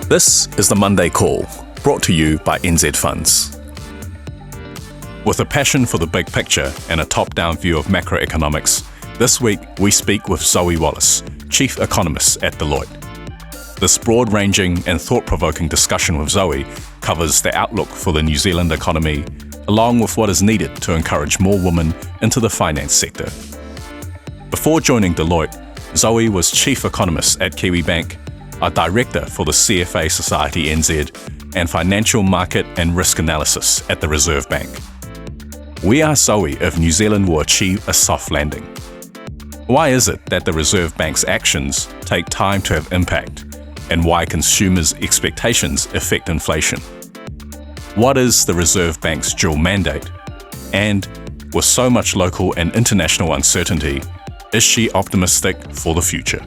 This is the Monday Call, brought to you by NZ Funds. With a passion for the big picture and a top-down view of macroeconomics, this week we speak with Zoe Wallis, Chief Economist at Deloitte. This broad-ranging and thought-provoking discussion with Zoe covers the outlook for the New Zealand economy, along with what is needed to encourage more women into the finance sector. Before joining Deloitte, Zoe was Chief Economist at Kiwibank, a Director for the CFA Society NZ, and Financial Market and Risk Analysis at the Reserve Bank. We asked Zoe if New Zealand will achieve a soft landing. Why is it that the Reserve Bank's actions take time to have impact, and why consumers' expectations affect inflation? What is the Reserve Bank's dual mandate? And with so much local and international uncertainty, is she optimistic for the future?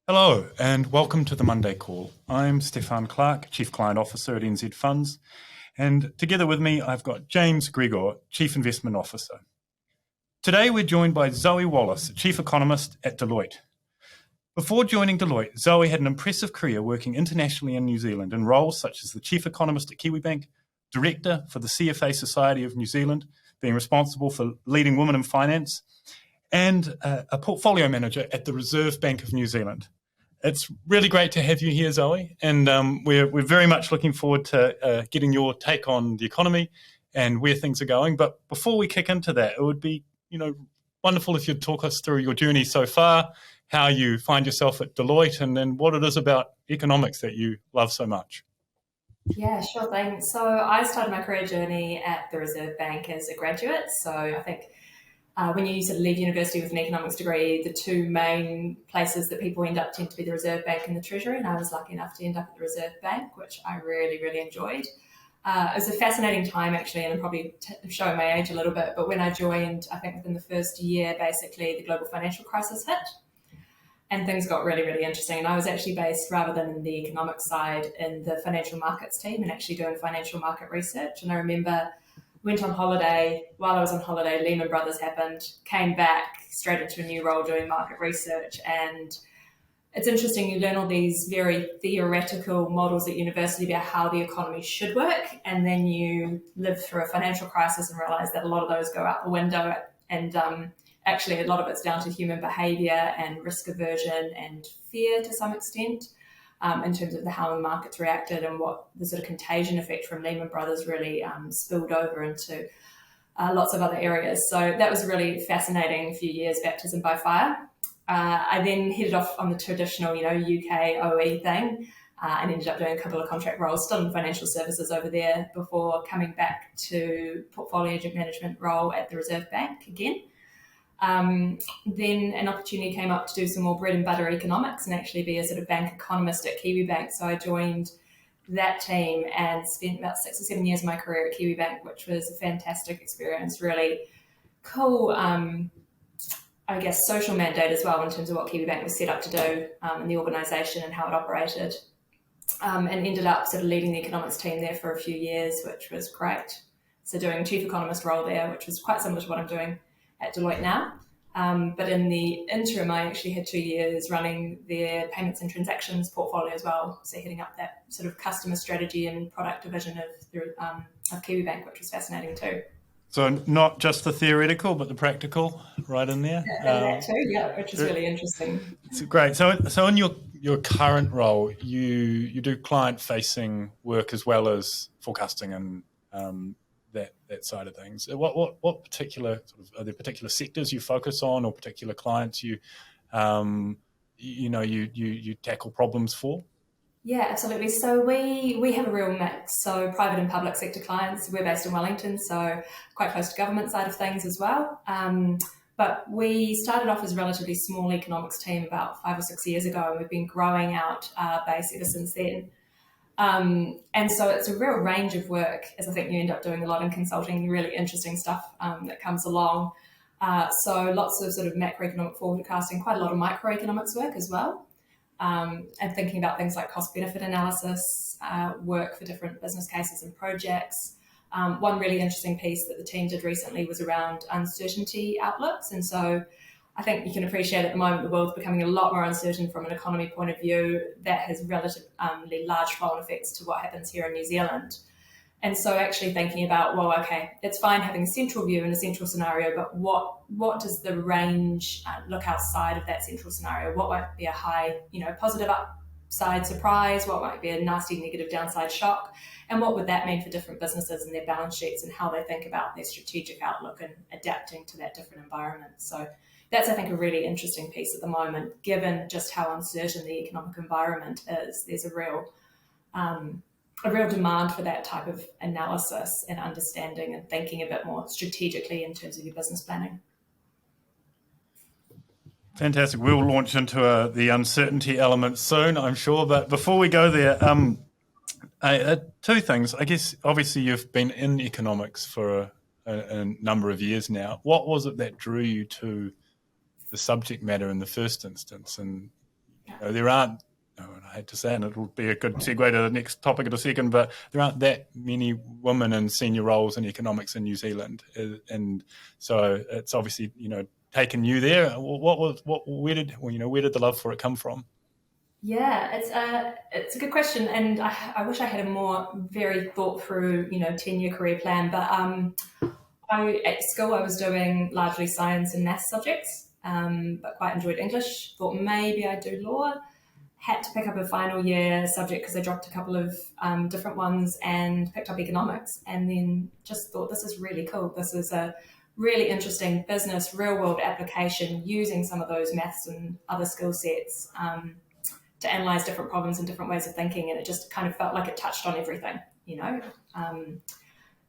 Hello and welcome to the Monday Call. I'm Stefan Clark, Chief Client Officer at NZ Funds, and together with me I've got James Gregor, Chief Investment Officer. Today we're joined by Zoe Wallis, Chief Economist at Deloitte. Before joining Deloitte, Zoe had an impressive career working internationally in New Zealand in roles such as the Chief Economist at Kiwibank, Director for the CFA Society of New Zealand, being responsible for leading women in finance, and a portfolio manager at the Reserve Bank of New Zealand. It's really great to have you here, Zoe, and we're very much looking forward to getting your take on the economy and where things are going. But before we kick into that, it would be, wonderful if you'd talk us through your journey so far, how you find yourself at Deloitte, and then what it is about economics that you love so much. Yeah, sure thing. So I started my career journey at the Reserve Bank as a graduate. So I think when you sort of leave university with an economics degree, the two main places that people end up tend to be the Reserve Bank and the Treasury. And I was lucky enough to end up at the Reserve Bank, which I really, really enjoyed. It was a fascinating time, actually, and I'm probably showing my age a little bit. But when I joined, I think within the first year, basically, the global financial crisis hit. And things got really, really interesting. And I was actually based, rather than in the economic side, in the financial markets team and actually doing financial market research. And I remember went on holiday. While I was on holiday, Lehman Brothers happened, came back straight into a new role doing market research. And it's interesting, you learn all these very theoretical models at university about how the economy should work. And then you live through a financial crisis and realize that a lot of those go out the window. And actually, a lot of it's down to human behavior and risk aversion and fear to some extent. In terms of how the markets reacted and what the sort of contagion effect from Lehman Brothers really spilled over into lots of other areas. So that was a really fascinating few years, baptism by fire. I then headed off on the traditional, UK OE thing and ended up doing a couple of contract roles, still in financial services over there, before coming back to portfolio agent management role at the Reserve Bank again. Then an opportunity came up to do some more bread and butter economics and actually be a sort of bank economist at Kiwibank. So I joined that team and spent about 6 or 7 years of my career at Kiwibank, which was a fantastic experience, really cool, social mandate as well in terms of what Kiwibank was set up to do and the organisation and how it operated. And ended up sort of leading the economics team there for a few years, which was great. So doing chief economist role there, which was quite similar to what I'm doing at Deloitte now. But in the interim, I actually had 2 years running their payments and transactions portfolio as well. So heading up that sort of customer strategy and product division of Kiwibank, which was fascinating too. So not just the theoretical, but the practical right in there. That too, yeah, which is really interesting. It's great. So in your current role, you do client-facing work as well as forecasting and that side of things. What particular are there particular sectors you focus on, or particular clients you tackle problems for? Yeah, absolutely. So we have a real mix. So private and public sector clients. We're based in Wellington, so quite close to government side of things as well. But we started off as a relatively small economics team about 5 or 6 years ago, and we've been growing out our base ever since then. And so it's a real range of work, as I think you end up doing a lot in consulting, really interesting stuff that comes along. So lots of sort of macroeconomic forecasting, quite a lot of microeconomics work as well. And thinking about things like cost-benefit analysis, work for different business cases and projects. One really interesting piece that the team did recently was around uncertainty outlooks. And so I think you can appreciate at the moment the world's becoming a lot more uncertain from an economy point of view. That has relatively large flow-on effects to what happens here in New Zealand. And so actually thinking about, well, okay, it's fine having a central view and a central scenario, but what does the range look outside of that central scenario? What might be a high, positive upside surprise? What might be a nasty negative downside shock? And what would that mean for different businesses and their balance sheets and how they think about their strategic outlook and adapting to that different environment? So that's, I think, a really interesting piece at the moment, given just how uncertain the economic environment is. There's a real demand for that type of analysis and understanding and thinking a bit more strategically in terms of your business planning. Fantastic. We'll launch into the uncertainty element soon, I'm sure. But before we go there, two things. I guess, obviously, you've been in economics for a number of years now. What was it that drew you to the subject matter in the first instance? And there aren't, I hate to say it, and it'll be a good segue to the next topic in a second, but there aren't that many women in senior roles in economics in New Zealand. And so it's obviously, taken you there. Where did the love for it come from? Yeah, it's a good question, and I wish I had a more very thought through 10-year career plan. But at school I was doing largely science and maths subjects, but quite enjoyed English. Thought maybe I'd do law. Had to pick up a final year subject because I dropped a couple of different ones and picked up economics, and then just thought this is really cool. This is a really interesting business, real world application using some of those maths and other skill sets to analyze different problems and different ways of thinking. And it just kind of felt like it touched on everything,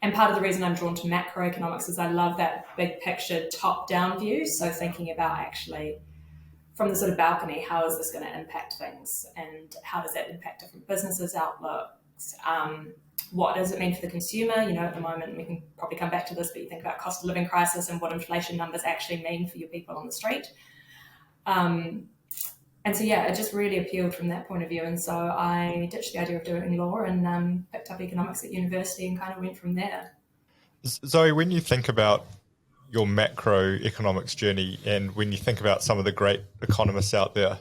And part of the reason I'm drawn to macroeconomics is I love that big picture top down view. So thinking about actually from the sort of balcony, how is this going to impact things and how does that impact different businesses' outlooks? What does it mean for the consumer? At the moment, we can probably come back to this, but you think about cost of living crisis and what inflation numbers actually mean for your people on the street. And so, it just really appealed from that point of view. And so I ditched the idea of doing law and picked up economics at university and kind of went from there. Zoe, when you think about your macroeconomics journey and when you think about some of the great economists out there,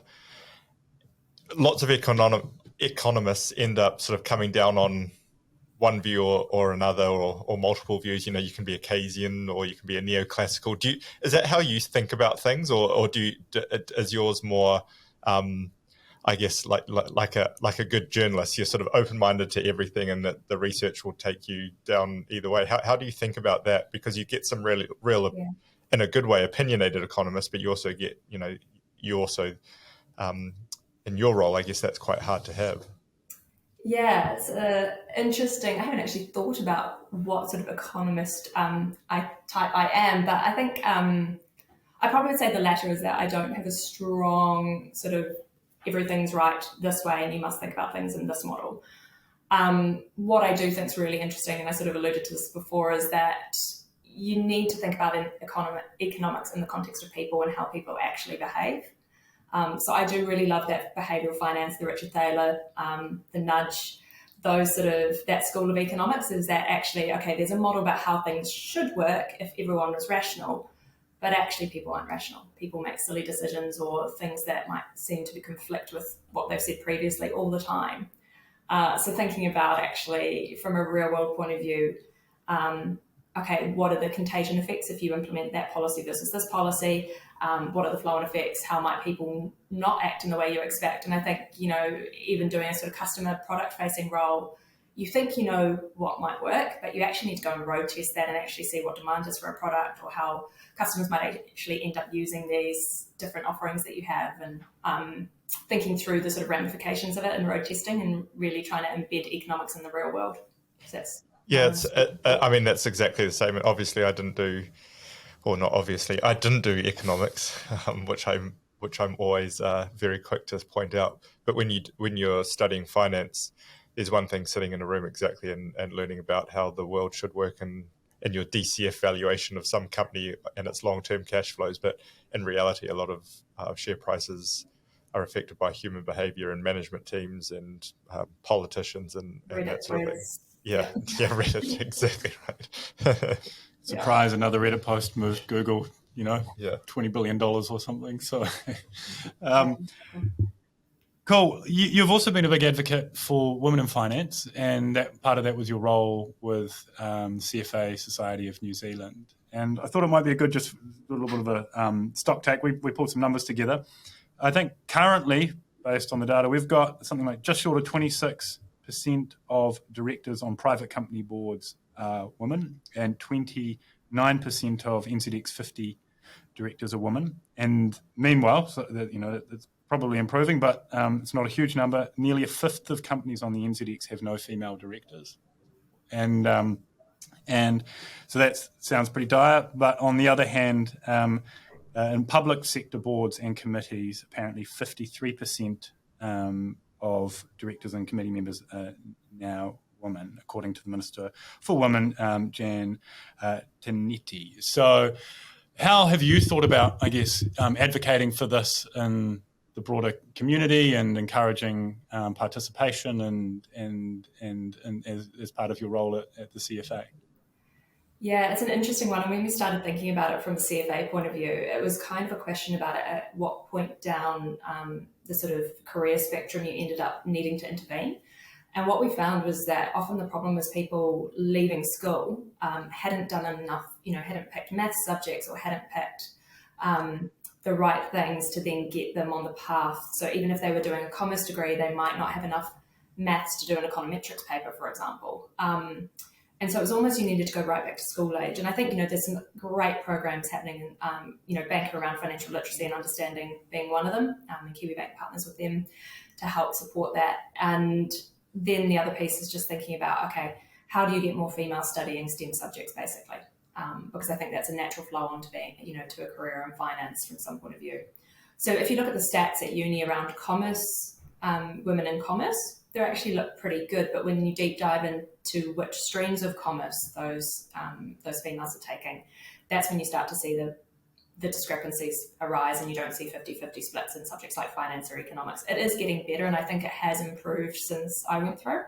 lots of economists end up sort of coming down on one view or another or multiple views. You can be a Keynesian or you can be a neoclassical. Is that how you think about things, or is yours more, I guess, like a good journalist? You're sort of open-minded to everything, and that the research will take you down either way. How do you think about that? Because you get some real, in a good way, opinionated economists, but you also get, in your role, I guess that's quite hard to have. Yeah, it's interesting. I haven't actually thought about what sort of economist type I am, but I think I probably would say the latter is that I don't have a strong sort of everything's right this way and you must think about things in this model. What I do think is really interesting, and I sort of alluded to this before, is that you need to think about economics in the context of people and how people actually behave. So I do really love that behavioural finance, the Richard Thaler, the nudge, that school of economics is that actually, okay, there's a model about how things should work if everyone was rational, but actually people aren't rational. People make silly decisions or things that might seem to conflict with what they've said previously all the time. So thinking about actually from a real world point of view, okay, what are the contagion effects if you implement that policy versus this policy? What are the flow-on effects? How might people not act in the way you expect? And I think, even doing a sort of customer product-facing role, you think you know what might work, but you actually need to go and road test that and actually see what demand is for a product or how customers might actually end up using these different offerings that you have, and thinking through the sort of ramifications of it and road testing and really trying to embed economics in the real world. So that's, that's exactly the same. Obviously, I didn't do economics, which I'm always very quick to point out. But when you're studying finance, there's one thing sitting in a room exactly and learning about how the world should work and your DCF valuation of some company and its long-term cash flows. But in reality, a lot of share prices are affected by human behavior and management teams and politicians and that sort of thing. Yeah, Reddit, exactly right. Surprise, another Reddit post moved Google, Yeah. $20 billion or something. So, cool. You've also been a big advocate for women in finance, and that part of that was your role with CFA Society of New Zealand. And I thought it might be a good, just a little bit of a stock take. We pulled some numbers together. I think currently, based on the data, we've got something like just short of 26% of directors on private company boards are women, and 29% of NZX 50 directors are women. And meanwhile, so that, it's probably improving, but it's not a huge number. Nearly a fifth of companies on the NZX have no female directors. And so that sounds pretty dire. But on the other hand, in public sector boards and committees, apparently 53% of directors and committee members are now women, according to the Minister for Women, Jan Tinetti. So how have you thought about, I guess, advocating for this in the broader community and encouraging participation and as part of your role at the CFA? Yeah, it's an interesting one. And when we started thinking about it from the CFA point of view, it was kind of a question about at what point down the sort of career spectrum you ended up needing to intervene. And what we found was that often the problem was people leaving school hadn't done enough, hadn't picked maths subjects or hadn't picked the right things to then get them on the path. So even if they were doing a commerce degree, they might not have enough maths to do an econometrics paper, for example. And so it was almost you needed to go right back to school age. And I think, there's some great programs happening, banking around financial literacy and understanding being one of them, and KiwiBank partners with them to help support that. And then the other piece is just thinking about, okay, how do you get more females studying STEM subjects, basically? Because I think that's a natural flow on to being, to a career in finance from some point of view. So if you look at the stats at uni around commerce, women in commerce, they actually look pretty good. But when you deep dive into which streams of commerce those females are taking, that's when you start to see the discrepancies arise, and you don't see 50-50 splits in subjects like finance or economics. It is getting better, and I think it has improved since I went through.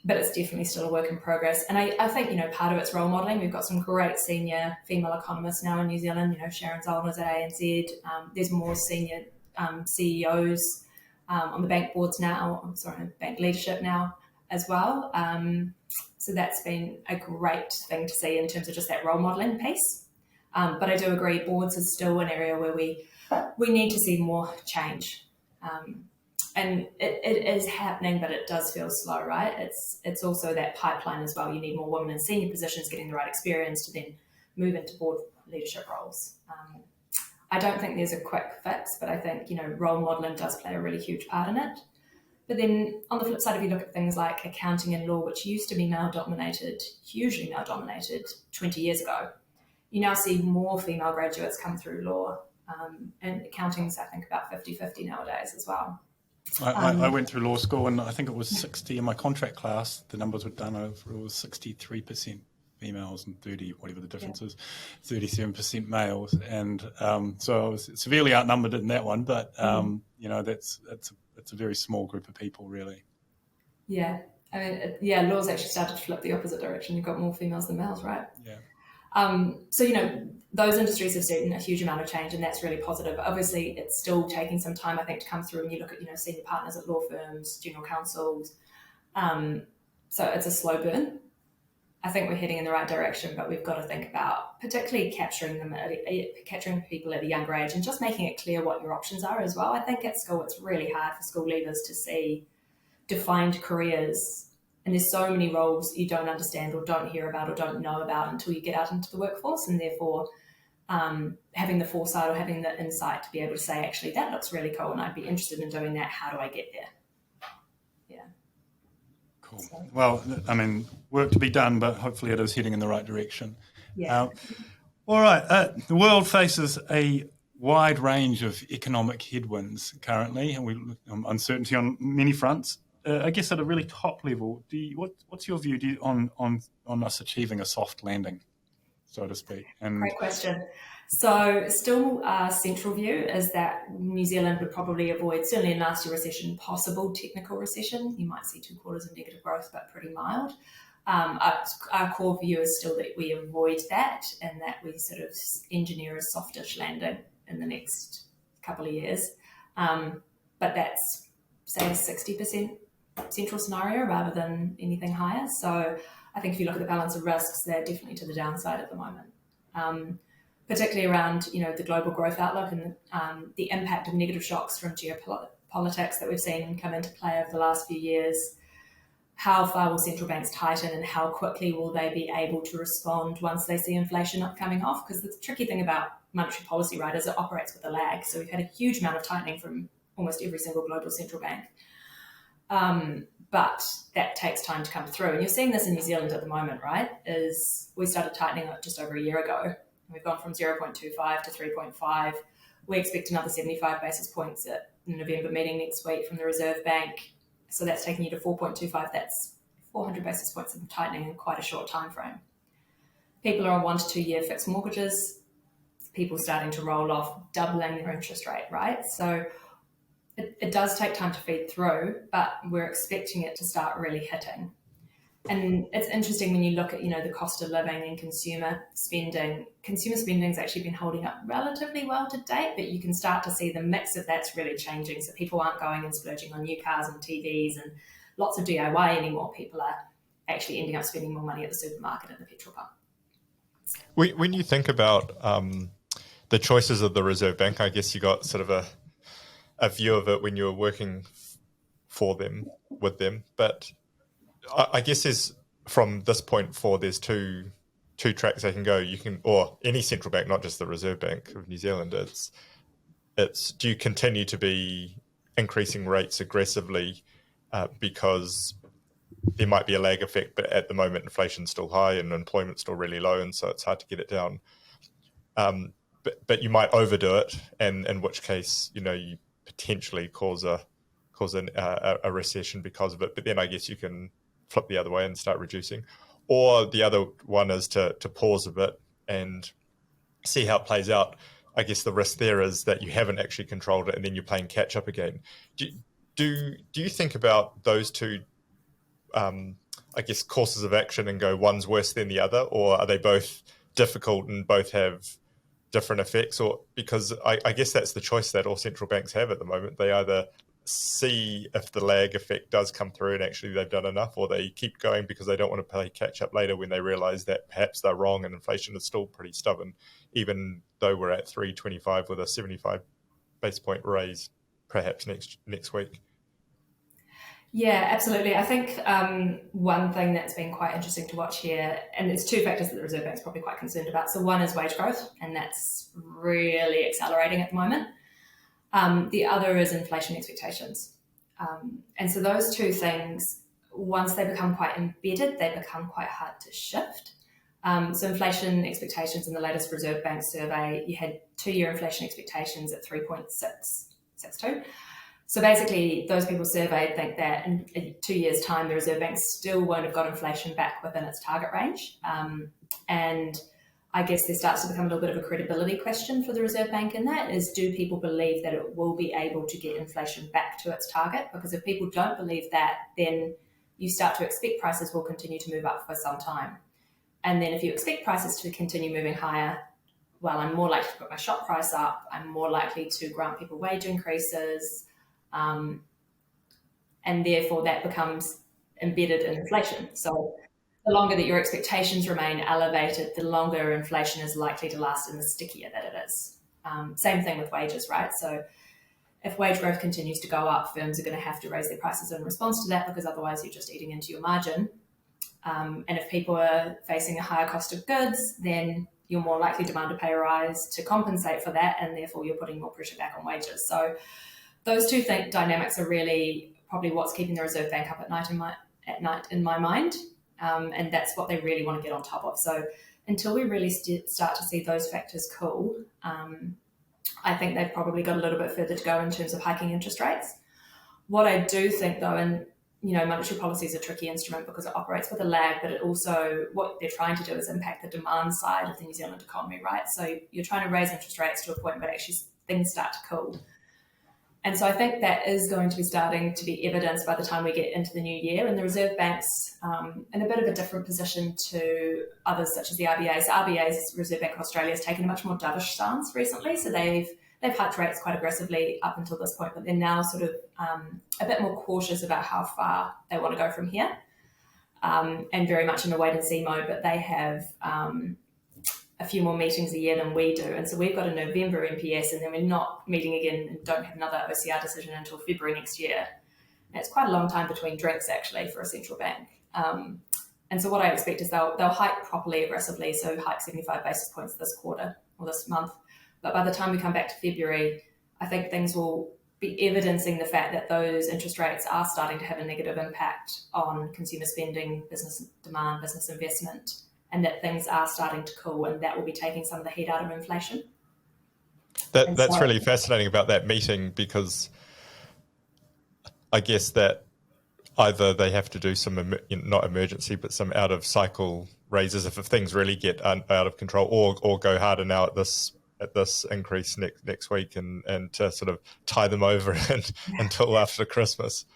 But it's definitely still a work in progress. And I think, part of it's role modelling. We've got some great senior female economists now in New Zealand. Sharon Zollner's at ANZ. There's more senior CEOs on the bank boards now, bank leadership now as well. So that's been a great thing to see in terms of just that role modelling piece. But I do agree, boards is still an area where we need to see more change. And it is happening, but it does feel slow, right? It's also that pipeline as well. You need more women in senior positions getting the right experience to then move into board leadership roles. I don't think there's a quick fix, but I think, role modelling does play a really huge part in it. But then on the flip side, if you look at things like accounting and law, which used to be male-dominated, hugely male-dominated 20 years ago, you now see more female graduates come through law. And accounting's, I think, about 50-50 nowadays as well. I went through law school, and I think it was 60 in my contract class. The numbers were done over, it was 63% females and 30, whatever the difference is, 37% males. And so I was severely outnumbered in that one, but, it's a very small group of people, really. Yeah. I mean, law's actually started to flip the opposite direction. You've got more females than males, right? Yeah. So, those industries have seen a huge amount of change, and that's really positive. Obviously, it's still taking some time, I think, to come through when you look at, senior partners at law firms, general counsels. So it's a slow burn. I think we're heading in the right direction, but we've got to think about particularly capturing people at a younger age and just making it clear what your options are as well. I think at school, it's really hard for school leavers to see defined careers. And there's so many roles you don't understand or don't hear about or don't know about until you get out into the workforce. And therefore, having the foresight or having the insight to be able to say, actually, that looks really cool and I'd be interested in doing that. How do I get there? Yeah. Cool. Well, I mean, work to be done, but hopefully it is heading in the right direction. Yeah. All right. The world faces a wide range of economic headwinds currently, and uncertainty on many fronts. I guess at a really top level, what's your view on us achieving a soft landing, so to speak? And great question. So still our central view is that New Zealand would probably avoid, certainly in last year's recession, possible technical recession. You might see 2 quarters of negative growth, but pretty mild. Our core view is still that we avoid that and that we sort of engineer a softish landing in the next couple of years. But that's, say, a 60% central scenario rather than anything higher. So I think if you look at the balance of risks, they're definitely to the downside at the moment, particularly around the global growth outlook and the impact of negative shocks from geopolitics that we've seen come into play over the last few years. How far will central banks tighten and how quickly will they be able to respond once they see inflation coming off? Because the tricky thing about monetary policy, right, is it operates with a lag. So we've had a huge amount of tightening from almost every single global central bank. But that takes time to come through. And you're seeing this in New Zealand at the moment, right? Is we started tightening just over a year ago. We've gone from 0.25 to 3.5. We expect another 75 basis points at the November meeting next week from the Reserve Bank. So that's taking you to 4.25. That's 400 basis points of tightening in quite a short time frame. People are on 1 to 2 year fixed mortgages. People starting to roll off, doubling their interest rate, right? So it does take time to feed through, but we're expecting it to start really hitting. And it's interesting when you look at, the cost of living and consumer spending. Consumer spending's actually been holding up relatively well to date, but you can start to see the mix of that's really changing. So people aren't going and splurging on new cars and TVs and lots of DIY anymore. People are actually ending up spending more money at the supermarket and the petrol pump. When you think about the choices of the Reserve Bank, I guess you got sort of a view of it when you were working for them, with them, but I guess there's, from this point forward, there's two tracks they can go. You can, or any central bank, not just the Reserve Bank of New Zealand. It's do you continue to be increasing rates aggressively because there might be a lag effect, but at the moment inflation's still high and employment's still really low, and so it's hard to get it down. But you might overdo it, and in which case you potentially cause a recession because of it. But then I guess you can flip the other way and start reducing. Or the other one is to pause a bit and see how it plays out. I guess the risk there is that you haven't actually controlled it and then you're playing catch up again. Do you think about those two, I guess, courses of action and go one's worse than the other, or are they both difficult and both have different effects? Or because I guess that's the choice that all central banks have at the moment. They either see if the lag effect does come through and actually they've done enough, or they keep going because they don't want to play catch up later when they realize that perhaps they're wrong and inflation is still pretty stubborn, even though we're at 3.25 with a 75 base point raise perhaps next week. Yeah, absolutely. I think one thing that's been quite interesting to watch here, and there's two factors that the Reserve Bank's probably quite concerned about. So one is wage growth, and that's really accelerating at the moment. The other is inflation expectations. And so those two things, once they become quite embedded, they become quite hard to shift. So inflation expectations in the latest Reserve Bank survey, you had 2-year inflation expectations at 3.662. So basically, those people surveyed think that in 2 years' time, the Reserve Bank still won't have got inflation back within its target range. And I guess there starts to become a little bit of a credibility question for the Reserve Bank in that is, do people believe that it will be able to get inflation back to its target? Because if people don't believe that, then you start to expect prices will continue to move up for some time. And then if you expect prices to continue moving higher, well, I'm more likely to put my shop price up, I'm more likely to grant people wage increases, and therefore that becomes embedded in inflation. So the longer that your expectations remain elevated, the longer inflation is likely to last and the stickier that it is. Same thing with wages, right? So if wage growth continues to go up, firms are going to have to raise their prices in response to that because otherwise you're just eating into your margin. And if people are facing a higher cost of goods, then you're more likely to demand to pay a rise to compensate for that, and therefore you're putting more pressure back on wages. So those two dynamics are really probably what's keeping the Reserve Bank up at night in my mind. And that's what they really want to get on top of. So until we really start to see those factors cool, I think they've probably got a little bit further to go in terms of hiking interest rates. What I do think, though, and monetary policy is a tricky instrument because it operates with a lag, but it also, what they're trying to do is impact the demand side of the New Zealand economy, right? So you're trying to raise interest rates to a point where actually things start to cool. And so I think that is going to be starting to be evidenced by the time we get into the new year. And the Reserve Bank's in a bit of a different position to others such as the RBA. So RBA's Reserve Bank of Australia has taken a much more dovish stance recently. So they've hiked rates quite aggressively up until this point, but they're now sort of a bit more cautious about how far they want to go from here, and very much in a wait and see mode. But they have a few more meetings a year than we do. And so we've got a November MPS, and then we're not meeting again and don't have another OCR decision until February next year. And it's quite a long time between drinks, actually, for a central bank. And so what I expect is they'll hike properly, aggressively, so hike 75 basis points this quarter or this month. But by the time we come back to February, I think things will be evidencing the fact that those interest rates are starting to have a negative impact on consumer spending, business demand, business investment, and that things are starting to cool, and that will be taking some of the heat out of inflation. That's really fascinating about that meeting, because I guess that either they have to do some, not emergency, but some out of cycle raises if things really get out of control, or go harder now at this increase next week, and to sort of tie them over until after Christmas.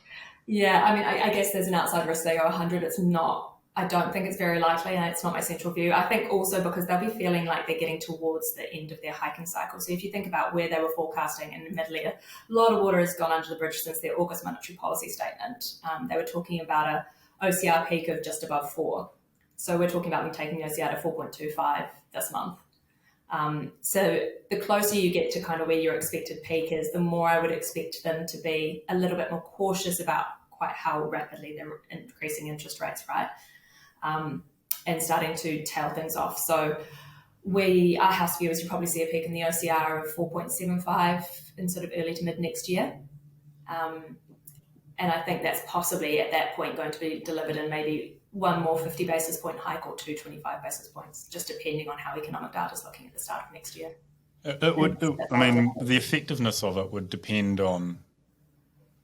Yeah, I mean, I guess there's an outside risk they go 100. It's not. I don't think it's very likely, and it's not my central view. I think also because they'll be feeling like they're getting towards the end of their hiking cycle. So if you think about where they were forecasting in the mid-year, a lot of water has gone under the bridge since their August monetary policy statement. They were talking about a OCR peak of just above 4. So we're talking about them taking the OCR to 4.25 this month. So the closer you get to kind of where your expected peak is, the more I would expect them to be a little bit more cautious about quite how rapidly they're increasing interest rates, right? And starting to tail things off. So our house view is you probably see a peak in the OCR of 4.75 in sort of early to mid next year. And I think that's possibly at that point going to be delivered in maybe one more 50 basis point hike or 25 basis points, just depending on how economic data is looking at the start of next year. The effectiveness of it would depend on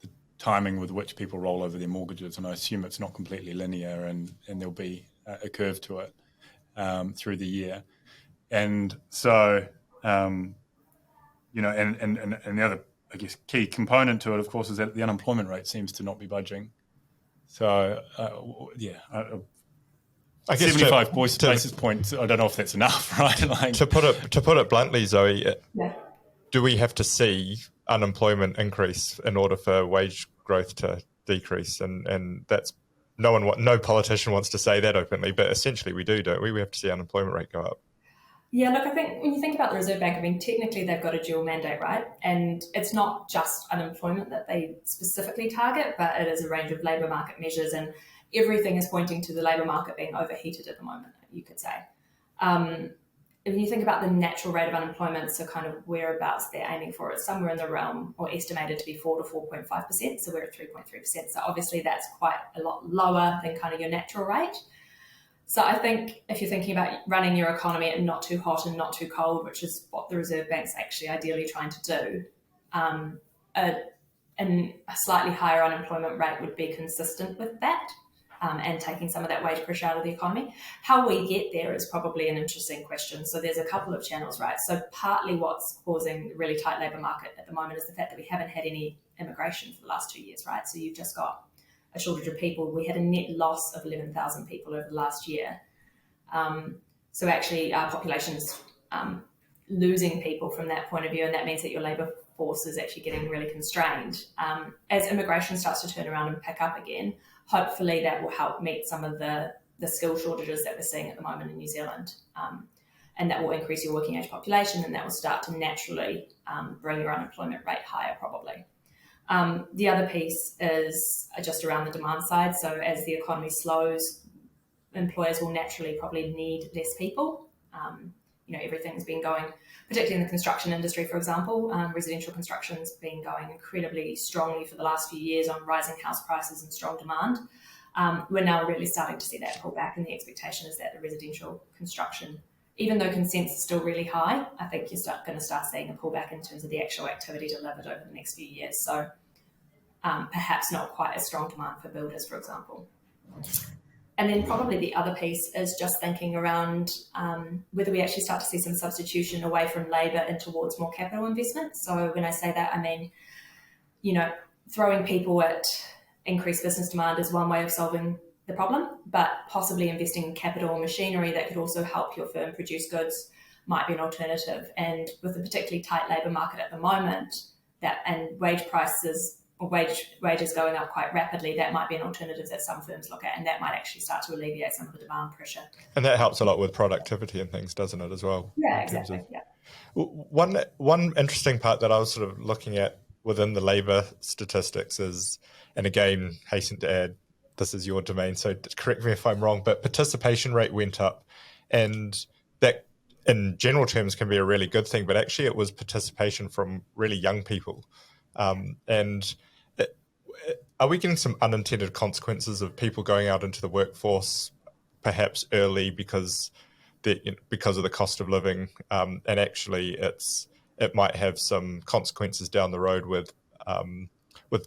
the timing with which people roll over their mortgages, and I assume it's not completely linear, and there'll be a curve to it through the year. And so, and the other, I guess, key component to it, of course, is that the unemployment rate seems to not be budging. So, I guess 75 basis points, I don't know if that's enough, right? Like, to put it bluntly, Zoe, do we have to see unemployment increase in order for wage growth to decrease? And that's no politician wants to say that openly, but essentially we do, don't we? We have to see unemployment rate go up. Yeah, look, I think when you think about the Reserve Bank, I mean, technically they've got a dual mandate, right? And it's not just unemployment that they specifically target, but it is a range of labour market measures, and everything is pointing to the labour market being overheated at the moment, you could say. When you think about the natural rate of unemployment, so kind of whereabouts they're aiming for, it's somewhere in the realm, or estimated to be 4 to 4.5%, so we're at 3.3%. So obviously that's quite a lot lower than kind of your natural rate. So I think if you're thinking about running your economy at not too hot and not too cold, which is what the Reserve Bank's actually ideally trying to do, a slightly higher unemployment rate would be consistent with that, and taking some of that wage pressure out of the economy. How we get there is probably an interesting question. So there's a couple of channels, right? So partly what's causing the really tight labour market at the moment is the fact that we haven't had any immigration for the last 2 years, right? So you've just got a shortage of people. We had a net loss of 11,000 people over the last year. So actually our population's losing people from that point of view, and that means that your labour force is actually getting really constrained. As immigration starts to turn around and pick up again, hopefully that will help meet some of the skill shortages that we're seeing at the moment in New Zealand. And that will increase your working age population, and that will start to naturally bring your unemployment rate higher probably. The other piece is just around the demand side. So as the economy slows, employers will naturally probably need less people. Everything's been going, particularly in the construction industry, for example, residential construction's been going incredibly strongly for the last few years on rising house prices and strong demand. We're now really starting to see that pull back, and the expectation is that the residential construction, even though consents are still really high, I think you're going to start seeing a pullback in terms of the actual activity delivered over the next few years. So perhaps not quite as strong demand for builders, for example. And then probably the other piece is just thinking around whether we actually start to see some substitution away from labour and towards more capital investment. So when I say that, I mean throwing people at increased business demand is one way of solving the problem, but possibly investing in capital or machinery that could also help your firm produce goods might be an alternative. And with a particularly tight labour market at the moment, and wages going up quite rapidly, that might be an alternative that some firms look at, and that might actually start to alleviate some of the demand pressure. And that helps a lot with productivity and things, doesn't it, as well? Yeah, exactly. One interesting part that I was sort of looking at within the labour statistics is, and again, hasten to add, this is your domain, so correct me if I'm wrong, but participation rate went up, and that in general terms can be a really good thing, but actually it was participation from really young people. Are we getting some unintended consequences of people going out into the workforce perhaps early because of the cost of living, and actually it might have some consequences down the road with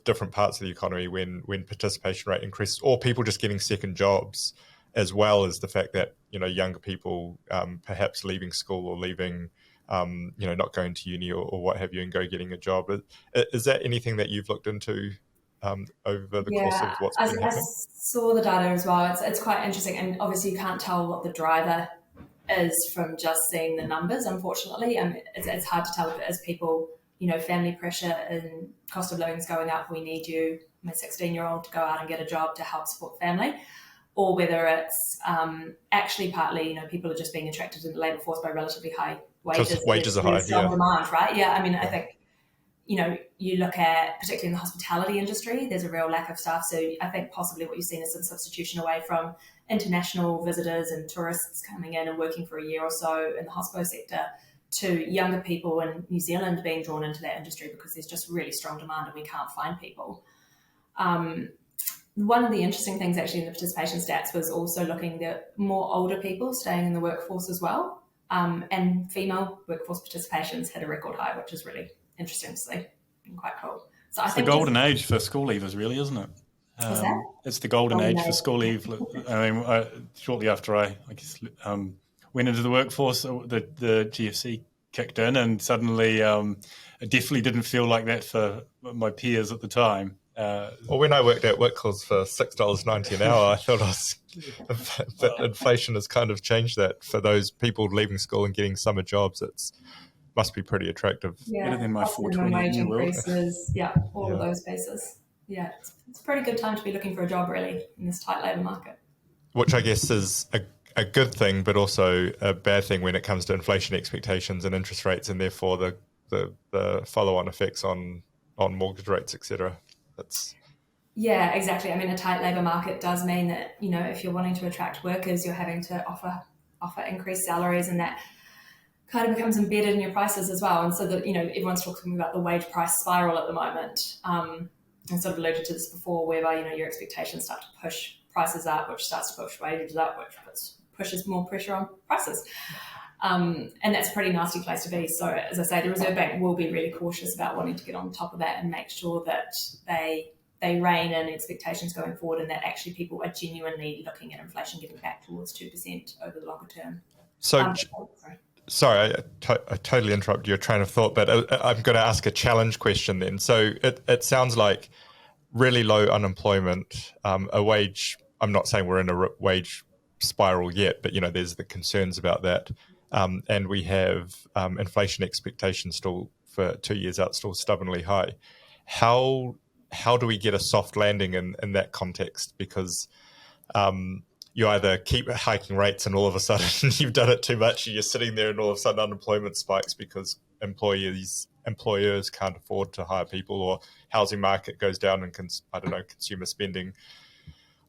different parts of the economy when participation rate increases, or people just getting second jobs, as well as the fact that younger people perhaps leaving school or leaving not going to uni or what have you and go getting a job. Is that anything that you've looked into over the course of what's been happening? I saw the data as well. It's quite interesting, and obviously you can't tell what the driver is from just seeing the numbers, unfortunately. It's hard to tell if it is people, family pressure and cost of living is going up, we need you, my 16-year-old, to go out and get a job to help support family, or whether it's actually partly, people are just being attracted to the labour force by relatively high wages. Because wages are high, strong demand, right? Yeah, I think, you look at, particularly in the hospitality industry, there's a real lack of staff. So I think possibly what you've seen is some substitution away from international visitors and tourists coming in and working for a year or so in the hospo sector to younger people in New Zealand being drawn into that industry because there's just really strong demand and we can't find people. One of the interesting things actually in the participation stats was also looking at more older people staying in the workforce as well. And female workforce participations hit a record high, which is really interesting to see and quite cool. So it's the golden age for school leavers, really, isn't it? What's that? It's the golden age for school leave. Shortly after I guess went into the workforce, the GFC kicked in, and suddenly it definitely didn't feel like that for my peers at the time. Well, when I worked at Whitcoulls for $6.90 an hour, I thought that inflation has kind of changed that for those people leaving school and getting summer jobs. It's must be pretty attractive. Yeah, better than my $4.20 wage in the world. increases. All of those bases. Yeah, it's a pretty good time to be looking for a job, really, in this tight labour market. Which I guess is a good thing, but also a bad thing when it comes to inflation expectations and interest rates, and therefore the follow-on effects on mortgage rates, etc. Yeah, exactly. I mean, a tight labour market does mean that, if you're wanting to attract workers, you're having to offer increased salaries, and that kind of becomes embedded in your prices as well. And so that, everyone's talking about the wage price spiral at the moment. I sort of alluded to this before, whereby, your expectations start to push prices up, which starts to push wages up, which pushes more pressure on prices. And that's a pretty nasty place to be. So as I say, the Reserve Bank will be really cautious about wanting to get on top of that and make sure that they rein in expectations going forward, and that actually people are genuinely looking at inflation getting back towards 2% over the longer term. So, sorry, I totally interrupted your train of thought, but I'm going to ask a challenge question then. So it sounds like really low unemployment, a wage, I'm not saying we're in a wage spiral yet, but, there's the concerns about that. And we have inflation expectations still for 2 years out, still stubbornly high. How do we get a soft landing in that context? Because you either keep hiking rates and all of a sudden you've done it too much and you're sitting there and all of a sudden unemployment spikes because employers can't afford to hire people, or housing market goes down and consumer spending.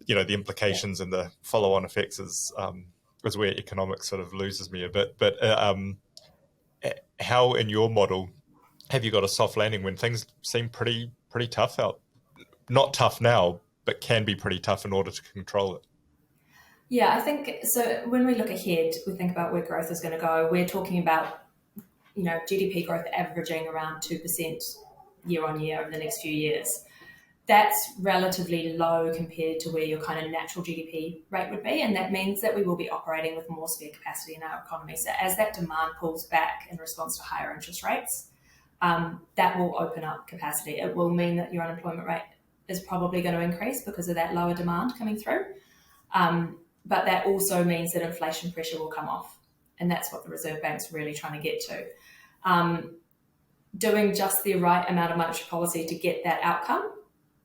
The implications and the follow-on effects is where economics sort of loses me a bit. But how in your model have you got a soft landing when things seem pretty tough out? Not tough now, but can be pretty tough in order to control it. Yeah, I think so. When we look ahead, we think about where growth is going to go. We're talking about, GDP growth averaging around 2% year on year over the next few years. That's relatively low compared to where your kind of natural GDP rate would be. And that means that we will be operating with more spare capacity in our economy. So as that demand pulls back in response to higher interest rates, that will open up capacity. It will mean that your unemployment rate is probably going to increase because of that lower demand coming through. But that also means that inflation pressure will come off. And that's what the Reserve Bank's really trying to get to. Doing just the right amount of monetary policy to get that outcome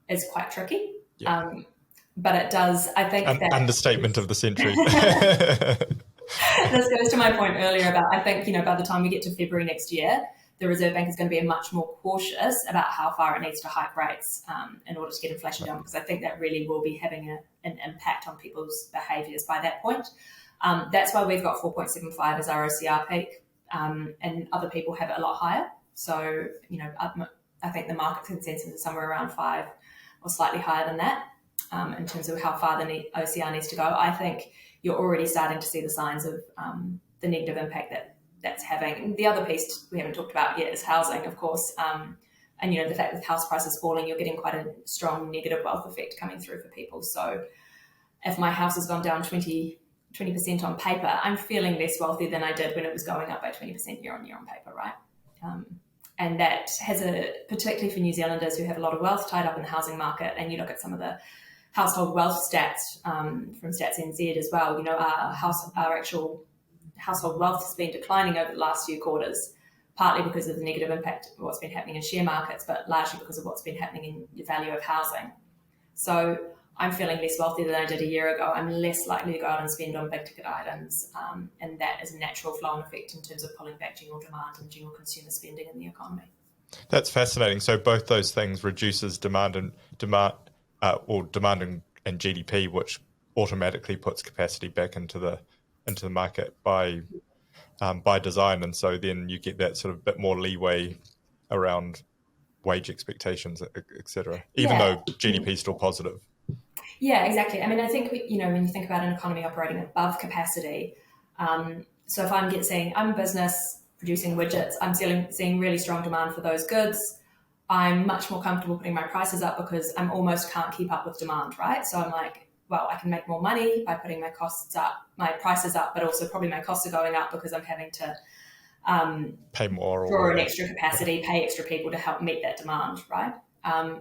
is quite tricky. Yeah. But it does, I think that... Understatement of the century. This goes to my point earlier about, I think, by the time we get to February next year, the Reserve Bank is going to be much more cautious about how far it needs to hike rates in order to get inflation down, because I think that really will be having an impact on people's behaviours by that point. That's why we've got 4.75 as our OCR peak, and other people have it a lot higher. So, I think the market consensus is somewhere around 5 or slightly higher than that in terms of how far the OCR needs to go. I think you're already starting to see the signs of the negative impact that's having. The other piece we haven't talked about yet is housing, of course. And, the fact that house prices falling, you're getting quite a strong negative wealth effect coming through for people. So if my house has gone down 20% on paper, I'm feeling less wealthy than I did when it was going up by 20% year on year on paper, right? And that has particularly for New Zealanders who have a lot of wealth tied up in the housing market, and you look at some of the household wealth stats from Stats NZ as well, our actual household wealth has been declining over the last few quarters, partly because of the negative impact of what's been happening in share markets, but largely because of what's been happening in the value of housing. So I'm feeling less wealthy than I did a year ago. I'm less likely to go out and spend on big ticket items, and that is a natural flow-on effect in terms of pulling back general demand and general consumer spending in the economy. That's fascinating. So both those things reduces demand and GDP, which automatically puts capacity back into the market by design, and so then you get that sort of bit more leeway around wage expectations, etc. Even though GDP is still positive. Yeah, exactly. I mean, I think, when you think about an economy operating above capacity, so if I'm a business producing widgets, I'm seeing really strong demand for those goods, I'm much more comfortable putting my prices up because I almost can't keep up with demand, right? So I'm like, well, I can make more money by putting my prices up, but also probably my costs are going up because I'm having to pay more, draw an extra capacity, pay extra people to help meet that demand, right?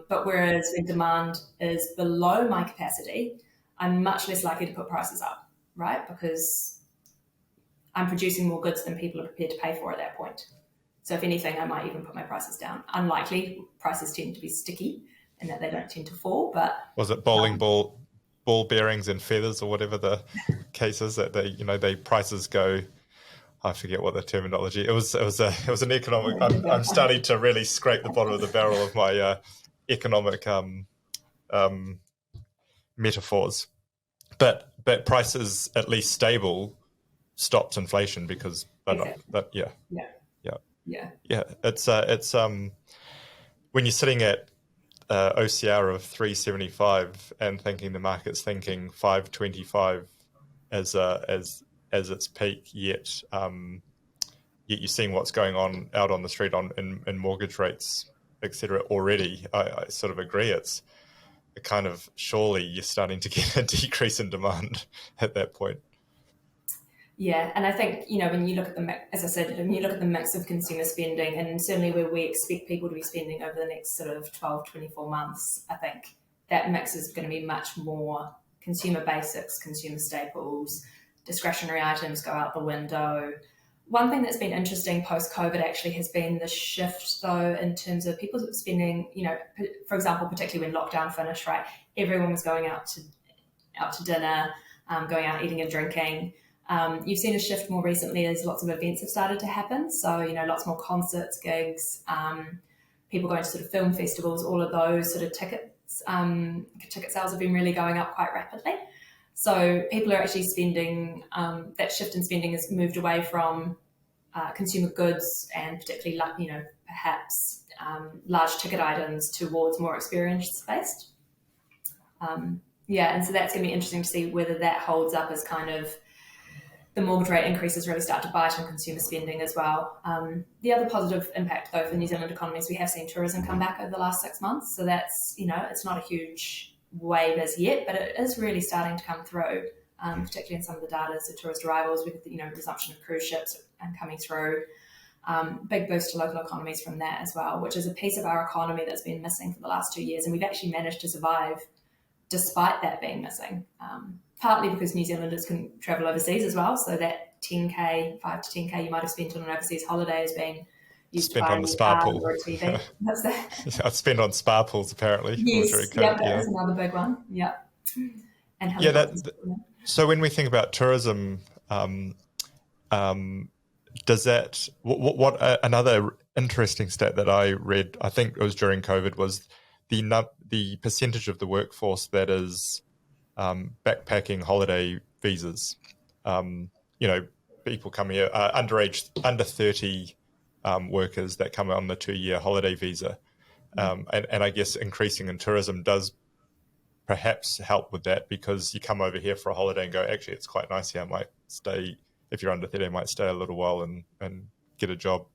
But whereas when demand is below my capacity, I'm much less likely to put prices up, right? Because I'm producing more goods than people are prepared to pay for at that point. So if anything, I might even put my prices down. Unlikely, prices tend to be sticky and that they don't tend to fall. But was it bowling ball bearings and feathers or whatever the case is that they prices go? I forget what the terminology. It was an economic. I'm starting to really scrape the bottom of the barrel of my economic metaphors. But prices at least stable stops inflation because they're not. But yeah. It's when you're sitting at OCR of 375 and thinking the market's thinking 525 as its peak, yet you're seeing what's going on out on the street in mortgage rates, etc. already. I sort of agree. It's a kind of, surely you're starting to get a decrease in demand at that point. Yeah, and I think, when you look at the mix, as I said, when you look at the mix of consumer spending, and certainly where we expect people to be spending over the next sort of 12, 24 months, I think that mix is going to be much more consumer basics, consumer staples, discretionary items go out the window. One thing that's been interesting post-COVID actually has been the shift, though, in terms of people spending, for example, particularly when lockdown finished, right? Everyone was going out to dinner, going out eating and drinking. You've seen a shift more recently as lots of events have started to happen. So, lots more concerts, gigs, people going to sort of film festivals, all of those sort of ticket sales have been really going up quite rapidly. So people are actually spending, that shift in spending has moved away from consumer goods and particularly, perhaps large ticket items towards more experience-based. And so that's going to be interesting to see whether that holds up as kind of the mortgage rate increases really start to bite on consumer spending as well. The other positive impact, though, for the New Zealand economy is we have seen tourism come back over the last 6 months. So that's, it's not a huge wave as yet, but it is really starting to come through, particularly in some of the data. So tourist arrivals, with the resumption of cruise ships coming through. big boost to local economies from that as well, which is a piece of our economy that's been missing for the last 2 years. And we've actually managed to survive despite that being missing, partly because New Zealanders couldn't travel overseas as well. So that 10K, 5 to 10K you might have spent on an overseas holiday is being used Spent to buy on a the new spa car pool. or a TV. What's that? I'd spend on spa pools apparently. Yes, Cold, that was another big one. Yeah. And yeah. helicopters. So when we think about tourism, does that what another interesting stat that I read, I think it was during COVID, was the percentage of the workforce that is backpacking holiday visas. People come here under 30 workers that come on the 2-year holiday visa, and I guess increasing in tourism does perhaps help with that, because you come over here for a holiday and go, actually, it's quite nice here. I might stay, if you're under 30, I might stay a little while and get a job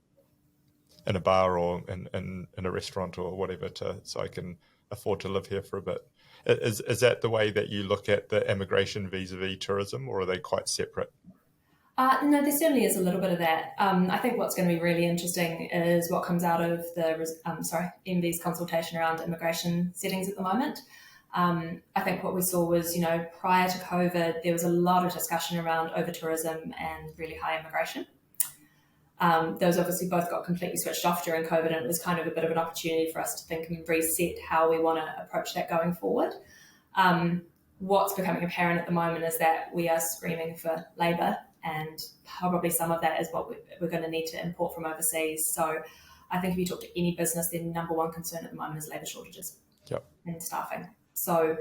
in a bar or in a restaurant or whatever, so I can afford to live here for a bit. Is that the way that you look at the immigration vis-a-vis tourism, or are they quite separate? No, there certainly is a little bit of that. I think what's going to be really interesting is what comes out of the MB's consultation around immigration settings at the moment. I think what we saw was, prior to COVID, there was a lot of discussion around over-tourism and really high immigration. Those obviously both got completely switched off during COVID, and it was kind of a bit of an opportunity for us to think and reset how we want to approach that going forward. What's becoming apparent at the moment is that we are screaming for labour, and probably some of that is what we're going to need to import from overseas. So I think if you talk to any business, their number one concern at the moment is labour shortages and staffing. So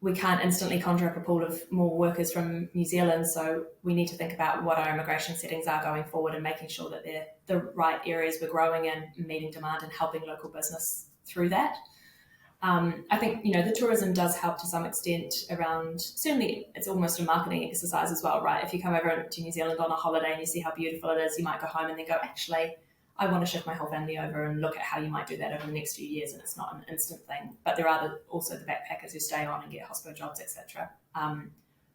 we can't instantly conjure up a pool of more workers from New Zealand. So we need to think about what our immigration settings are going forward and making sure that they're the right areas we're growing in, meeting demand and helping local business through that. I think, the tourism does help to some extent around, certainly it's almost a marketing exercise as well, right? If you come over to New Zealand on a holiday and you see how beautiful it is, you might go home and then go, actually, I want to shift my whole family over and look at how you might do that over the next few years. And it's not an instant thing, but there are also the backpackers who stay on and get hospo jobs, etc.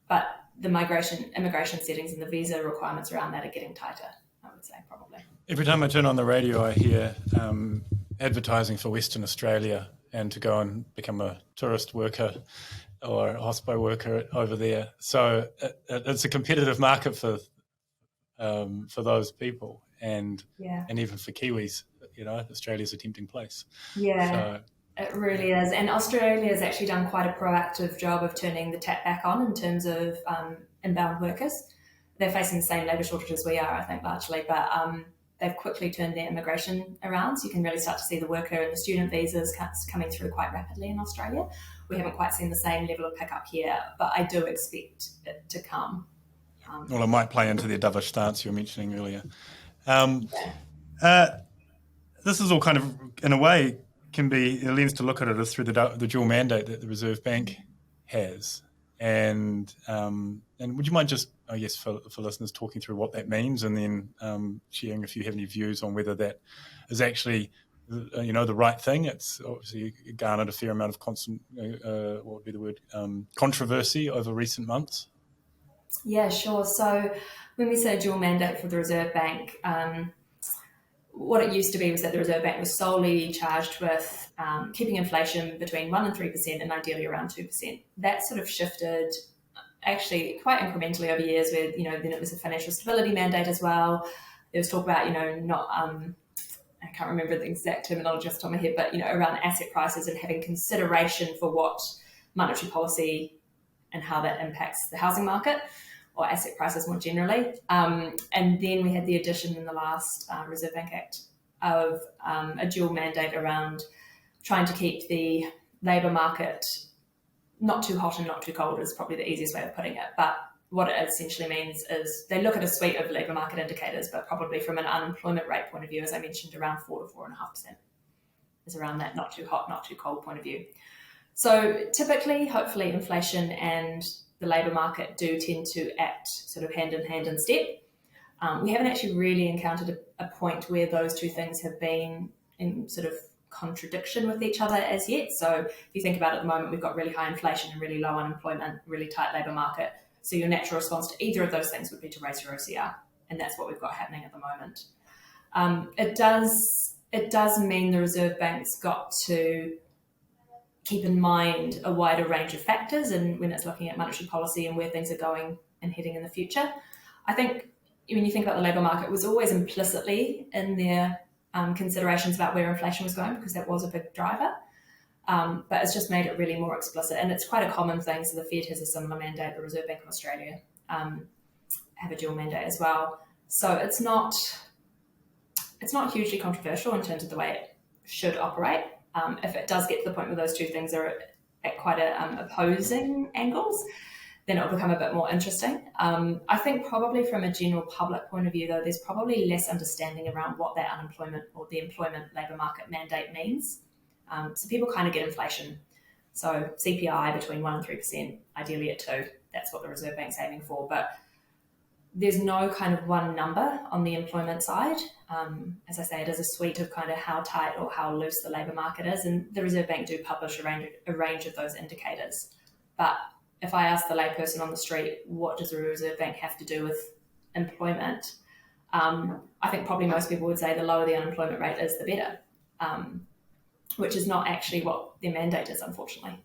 But the immigration settings and the visa requirements around that are getting tighter, I would say, probably. Every time I turn on the radio, I hear advertising for Western Australia and to go and become a tourist worker or a hospo worker over there. So it's a competitive market for those people, and even for Kiwis. Australia's a tempting place. Yeah, so, it really is. And Australia has actually done quite a proactive job of turning the tap back on in terms of inbound workers. They're facing the same labour shortages we are, I think, largely, but they've quickly turned their immigration around. So you can really start to see the worker and the student visas coming through quite rapidly in Australia. We haven't quite seen the same level of pickup here, but I do expect it to come. Well, it might play into the dovish stance you were mentioning earlier. This is all kind of, in a way, can be a lens to look at it is through the dual mandate that the Reserve Bank has. And would you mind just, I guess, for listeners, talking through what that means, and then sharing if you have any views on whether that is actually, the right thing? It's obviously garnered a fair amount of controversy over recent months. Yeah, sure. So when we say dual mandate for the Reserve Bank, what it used to be was that the Reserve Bank was solely charged with keeping inflation between 1% and 3% and ideally around 2%. That sort of shifted actually quite incrementally over years where, then it was a financial stability mandate as well. There was talk about, not, I can't remember the exact terminology off the top of my head, but, around asset prices and having consideration for what monetary policy and how that impacts the housing market or asset prices more generally. And then we had the addition in the last Reserve Bank Act of a dual mandate around trying to keep the labour market not too hot and not too cold is probably the easiest way of putting it. But what it essentially means is they look at a suite of labour market indicators, but probably from an unemployment rate point of view, as I mentioned, around 4 to 4.5% is around that not too hot, not too cold point of view. So typically, hopefully, inflation and the labour market do tend to act sort of hand in hand in step. We haven't actually really encountered a point where those two things have been in sort of contradiction with each other as yet. So if you think about it, at the moment, we've got really high inflation and really low unemployment, really tight labour market. So your natural response to either of those things would be to raise your OCR. and that's what we've got happening at the moment. It does mean the Reserve Bank's got to keep in mind a wider range of factors and when it's looking at monetary policy and where things are going and heading in the future. I think when you think about the labour market, it was always implicitly in their considerations about where inflation was going, because that was a big driver. But it's just made it really more explicit, and it's quite a common thing. So the Fed has a similar mandate, the Reserve Bank of Australia have a dual mandate as well. So it's not hugely controversial in terms of the way it should operate. If it does get to the point where those two things are at quite opposing angles, then it'll become a bit more interesting. I think probably from a general public point of view, though, there's probably less understanding around what that unemployment or the employment labour market mandate means. So people kind of get inflation. So CPI between 1% and 3%, ideally at 2%. That's what the Reserve Bank's aiming for. But there's no kind of one number on the employment side. As I say, it is a suite of kind of how tight or how loose the labour market is. And the Reserve Bank do publish a range of those indicators. But if I ask the layperson on the street, what does the Reserve Bank have to do with employment? I think probably most people would say the lower the unemployment rate is, the better, which is not actually what their mandate is, unfortunately,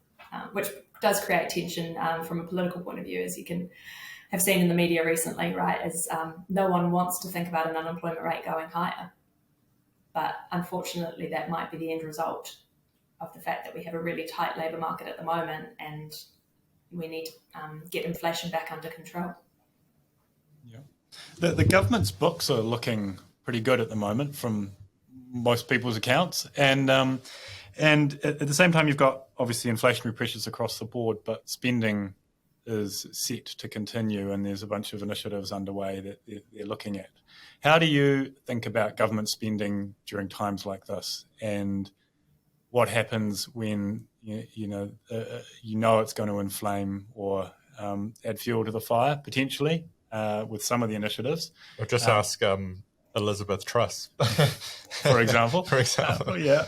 which does create tension from a political point of view, as you can have seen in the media recently, right? As no one wants to think about an unemployment rate going higher. But unfortunately, that might be the end result of the fact that we have a really tight labour market at the moment, and we need to get inflation back under control. Yeah, the government's books are looking pretty good at the moment from most people's accounts, and at the same time, you've got obviously inflationary pressures across the board, but spending is set to continue, and there's a bunch of initiatives underway that they're looking at. How do you think about government spending during times like this, and what happens when you know it's going to inflame or add fuel to the fire potentially with some of the initiatives? Or just ask Elizabeth Truss, for example. Yeah.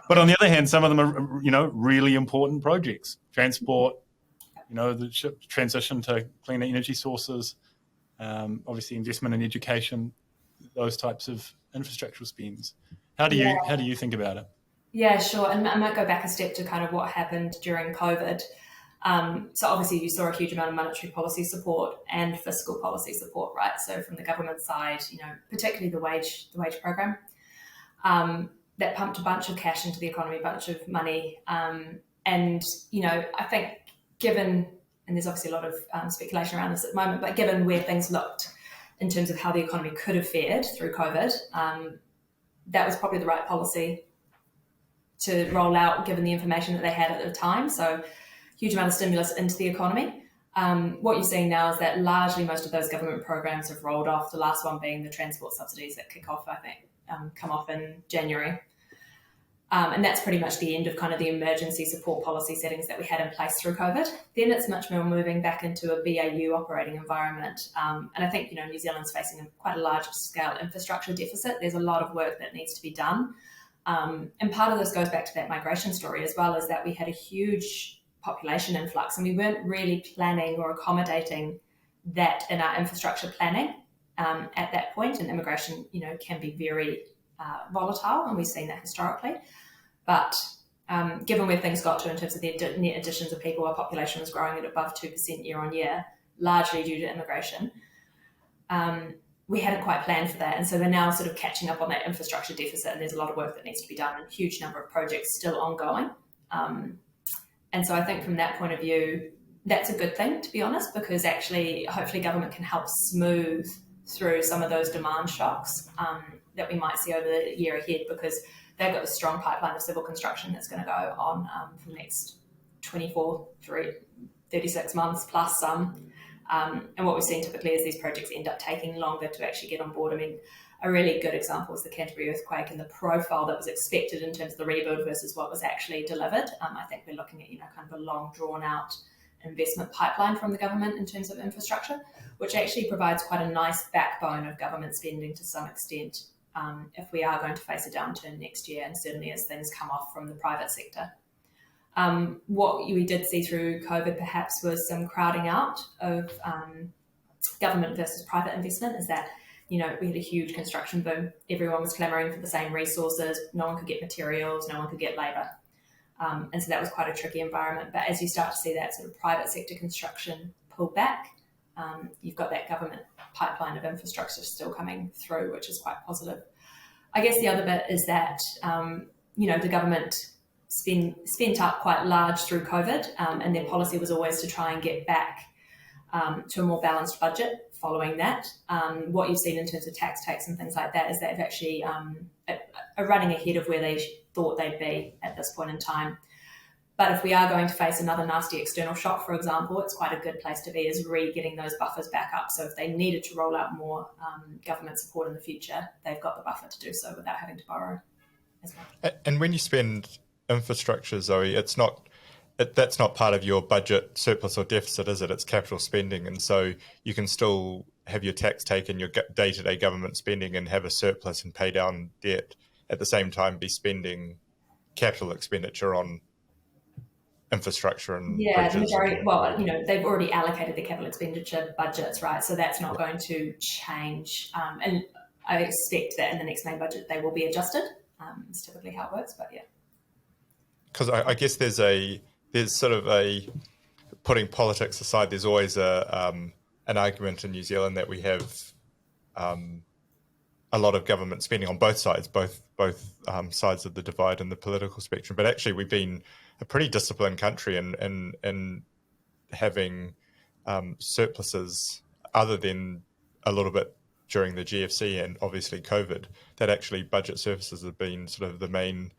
But on the other hand, some of them are really important projects. Transport, the transition to cleaner energy sources, obviously investment in education, those types of infrastructural spends. How do you think about it? Yeah, sure. And I might go back a step to kind of what happened during COVID. So obviously you saw a huge amount of monetary policy support and fiscal policy support, right? So from the government side, particularly the wage program, that pumped a bunch of cash into the economy, a bunch of money. And I think given, and there's obviously a lot of speculation around this at the moment, but given where things looked in terms of how the economy could have fared through COVID, that was probably the right policy to roll out given the information that they had at the time. So huge amount of stimulus into the economy. What you're seeing now is that largely most of those government programs have rolled off, the last one being the transport subsidies that kick off, I think, come off in January. And that's pretty much the end of kind of the emergency support policy settings that we had in place through COVID. Then it's much more moving back into a BAU operating environment. And I think, New Zealand's facing quite a large scale infrastructure deficit. There's a lot of work that needs to be done. And part of this goes back to that migration story as well, is that we had a huge population influx and we weren't really planning or accommodating that in our infrastructure planning at that point. And immigration, can be very volatile, and we've seen that historically. But given where things got to in terms of the net additions of people, our population was growing at above 2% year on year, largely due to immigration. We hadn't quite planned for that. And so we're now sort of catching up on that infrastructure deficit, and there's a lot of work that needs to be done and a huge number of projects still ongoing. And so I think from that point of view, that's a good thing, to be honest, because actually, hopefully government can help smooth through some of those demand shocks that we might see over the year ahead, because they've got a strong pipeline of civil construction that's going to go on for the next 24, 36 months plus some. And what we've seen typically is these projects end up taking longer to actually get on board. I mean, a really good example is the Canterbury earthquake and the profile that was expected in terms of the rebuild versus what was actually delivered. I think we're looking at, kind of a long drawn out investment pipeline from the government in terms of infrastructure, which actually provides quite a nice backbone of government spending to some extent if we are going to face a downturn next year, and certainly as things come off from the private sector. What we did see through COVID perhaps was some crowding out of government versus private investment is that, we had a huge construction boom. Everyone was clamoring for the same resources. No one could get materials, no one could get labour. And so that was quite a tricky environment. But as you start to see that sort of private sector construction pull back, you've got that government pipeline of infrastructure still coming through, which is quite positive. I guess the other bit is that, the government spent up quite large through COVID, and their policy was always to try and get back to a more balanced budget following that. What you've seen in terms of tax takes and things like that is they've actually are running ahead of where they thought they'd be at this point in time. But if we are going to face another nasty external shock, for example, it's quite a good place to be, is getting those buffers back up. So if they needed to roll out more government support in the future, they've got the buffer to do so without having to borrow as much. And when you spend infrastructure, Zoe, that's not part of your budget surplus or deficit, is it? It's capital spending. And so you can still have your tax take and your day-to-day government spending and have a surplus and pay down debt, at the same time be spending capital expenditure on infrastructure and bridges. The majority, they've already allocated their capital expenditure budgets, right? So that's not going to change. And I expect that in the next main budget, they will be adjusted. It's typically how it works, but yeah. Because I guess there's sort of a, putting politics aside, there's always an argument in New Zealand that we have a lot of government spending on both sides, both sides of the divide in the political spectrum. But actually, we've been a pretty disciplined country in having surpluses, other than a little bit during the GFC and obviously COVID, that actually budget surpluses have been sort of the main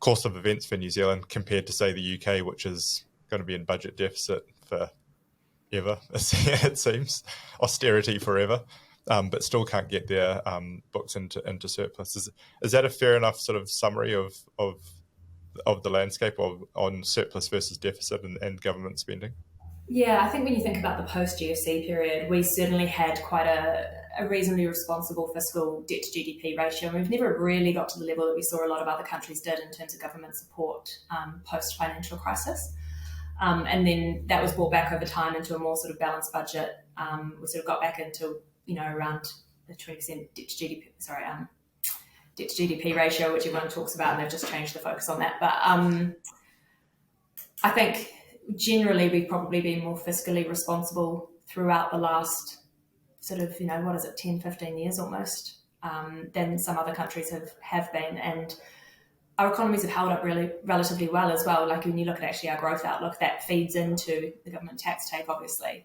course of events for New Zealand, compared to, say, the UK, which is going to be in budget deficit for ever, it seems, austerity forever, but still can't get their books into surplus. Is that a fair enough sort of summary of the landscape on surplus versus deficit and government spending? Yeah, I think when you think about the post-GFC period, we certainly had quite a reasonably responsible fiscal debt-to-GDP ratio. We've never really got to the level that we saw a lot of other countries did in terms of government support post-financial crisis. And then that was brought back over time into a more sort of balanced budget. We sort of got back into, around the 20% debt-to-GDP ratio, which everyone talks about, and they've just changed the focus on that. But I think generally we've probably been more fiscally responsible throughout the last sort of, 10, 15 years almost, than some other countries have been. And our economies have held up really relatively well as well. Like when you look at actually our growth outlook, that feeds into the government tax take, obviously.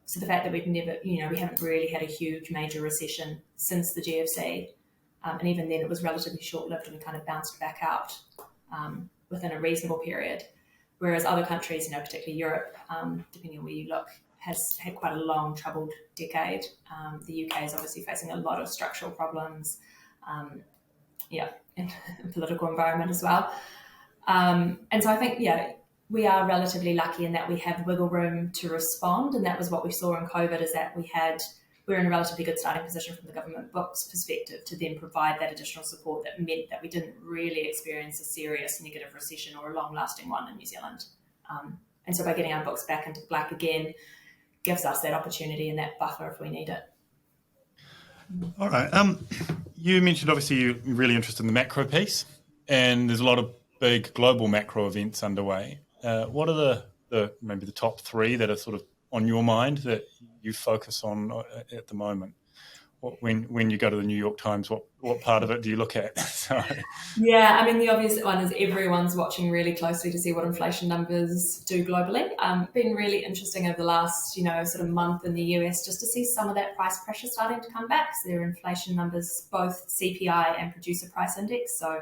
So the fact that we've never, we haven't really had a huge major recession since the GFC. And even then it was relatively short-lived and we kind of bounced back out within a reasonable period. Whereas other countries, particularly Europe, depending on where you look, has had quite a long troubled decade. The UK is obviously facing a lot of structural problems, and political environment as well. And so I think, we are relatively lucky in that we have wiggle room to respond. And that was what we saw in COVID, is that we're in a relatively good starting position from the government books perspective to then provide that additional support that meant that we didn't really experience a serious negative recession or a long-lasting one in New Zealand. And so by getting our books back into the black again, gives us that opportunity and that buffer if we need it. All right. You mentioned obviously you're really interested in the macro piece, and there's a lot of big global macro events underway. What are maybe the top three that are sort of on your mind that you focus on at the moment? When you go to the New York Times, what part of it do you look at? Yeah, the obvious one is everyone's watching really closely to see what inflation numbers do globally. Been really interesting over the last, sort of month in the US just to see some of that price pressure starting to come back. So their inflation numbers, both CPI and producer price index, so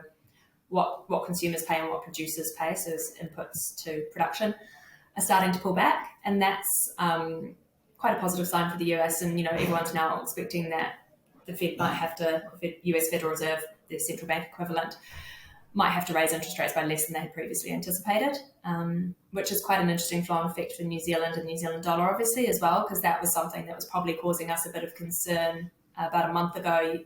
what consumers pay and what producers pay, so as inputs to production, are starting to pull back. And that's quite a positive sign for the US, and everyone's now expecting that the Fed might have to, the US Federal Reserve, the central bank equivalent, might have to raise interest rates by less than they had previously anticipated, which is quite an interesting flow-on effect for New Zealand and New Zealand dollar, obviously, as well, because that was something that was probably causing us a bit of concern about a month ago.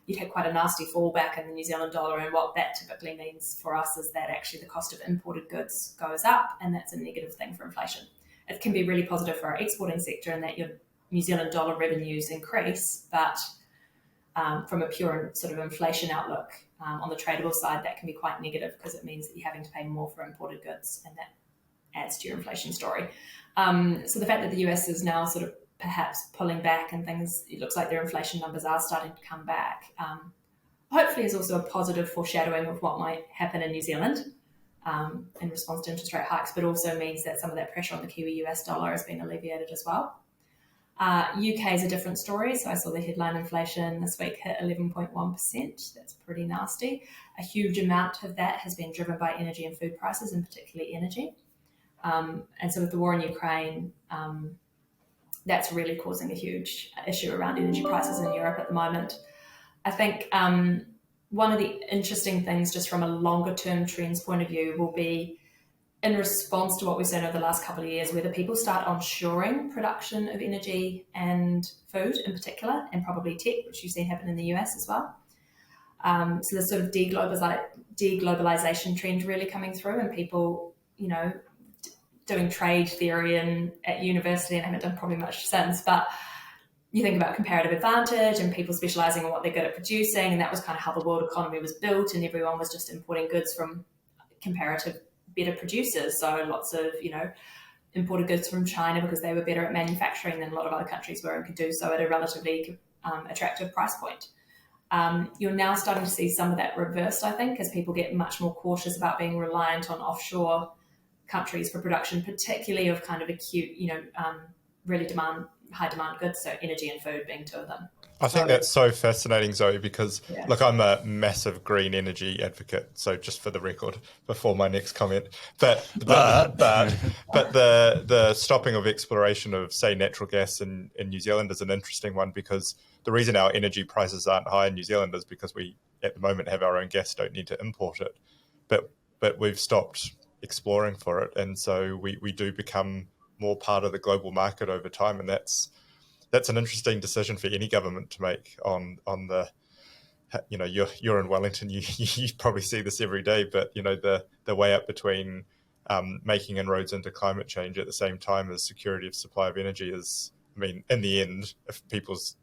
You'd had quite a nasty fallback in the New Zealand dollar, and what that typically means for us is that actually the cost of imported goods goes up, and that's a negative thing for inflation. It can be really positive for our exporting sector in that you're New Zealand dollar revenues increase, but from a pure sort of inflation outlook on the tradable side, that can be quite negative because it means that you're having to pay more for imported goods, and that adds to your inflation story. So the fact that the US is now sort of perhaps pulling back and things, it looks like their inflation numbers are starting to come back, hopefully is also a positive foreshadowing of what might happen in New Zealand in response to interest rate hikes, but also means that some of that pressure on the Kiwi US dollar has been alleviated as well. UK is a different story. So I saw the headline inflation this week hit 11.1%. That's pretty nasty. A huge amount of that has been driven by energy and food prices, and particularly energy. And so with the war in Ukraine, that's really causing a huge issue around energy prices in Europe at the moment. I think one of the interesting things just from a longer term trends point of view will be in response to what we've seen over the last couple of years, whether people start onshoring production of energy and food in particular, and probably tech, which you've seen happen in the US as well. So the sort of deglobalization trend really coming through, and people, doing trade theory at university, and I haven't done probably much since, but you think about comparative advantage and people specializing in what they're good at producing, and that was kind of how the world economy was built, and everyone was just importing goods from comparative better producers. So lots of, imported goods from China because they were better at manufacturing than a lot of other countries were and could do so at a relatively attractive price point. You're now starting to see some of that reversed, I think, as people get much more cautious about being reliant on offshore countries for production, particularly of kind of acute, really high demand goods, so energy and food being two of them. I think that's so fascinating, Zoe, because Yeah. look, I'm a massive green energy advocate. So just for the record, before my next comment, but the stopping of exploration of, say, natural gas in New Zealand is an interesting one, because the reason our energy prices aren't high in New Zealand is because we at the moment have our own gas, don't need to import it, but we've stopped exploring for it, and so we do become more part of the global market over time, and that's an interesting decision for any government to make on the, you're in Wellington, you probably see this every day, but the way up between making inroads into climate change at the same time as security of supply of energy is, in the end, if people's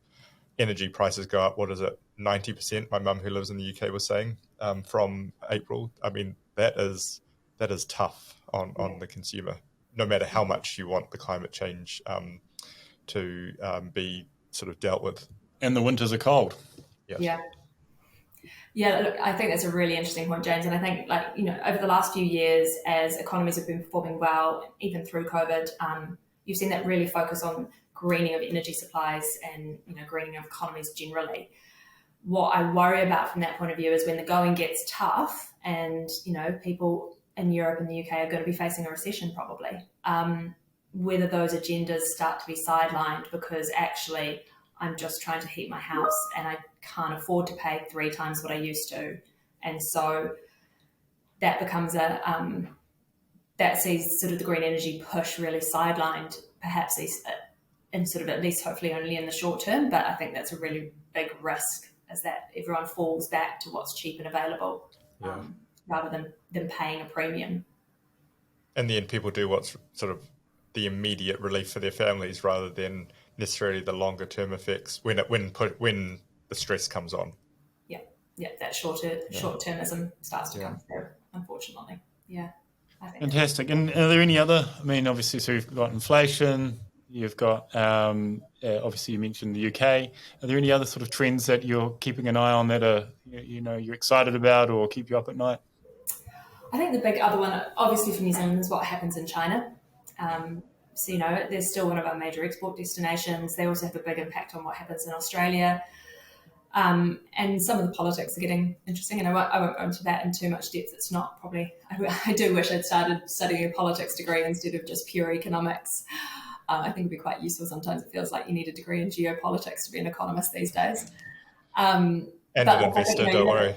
energy prices go up, what is it, 90%? My mum, who lives in the UK, was saying from April. That is tough on the consumer, no matter how much you want the climate change to be sort of dealt with. And the winters are cold. Yes. Yeah, look, I think that's a really interesting point, James. And I think, over the last few years, as economies have been performing well, even through COVID, you've seen that really focus on greening of energy supplies and, greening of economies generally. What I worry about from that point of view is when the going gets tough and, people in Europe and the UK are going to be facing a recession probably, whether those agendas start to be sidelined because actually I'm just trying to heat my house and I can't afford to pay 3 times what I used to. And so that becomes that sees sort of the green energy push really sidelined, perhaps in sort of at least hopefully only in the short term. But I think that's a really big risk, is that everyone falls back to what's cheap and available rather than paying a premium. In the end, people do what's sort of the immediate relief for their families rather than necessarily the longer term effects when the stress comes on. Yeah, that short termism starts to come through, unfortunately. Yeah, I think fantastic. And are there any other? Obviously, so you've got inflation. You've got obviously you mentioned the UK. Are there any other sort of trends that you're keeping an eye on that are you're excited about or keep you up at night? I think the big other one, obviously for New Zealand, is what happens in China. So, they're still one of our major export destinations. They also have a big impact on what happens in Australia. And some of the politics are getting interesting, and I won't go into that in too much depth. It's not probably, I do wish I'd started studying a politics degree instead of just pure economics. I think it'd be quite useful. Sometimes it feels like you need a degree in geopolitics to be an economist these days. And an investor, don't worry.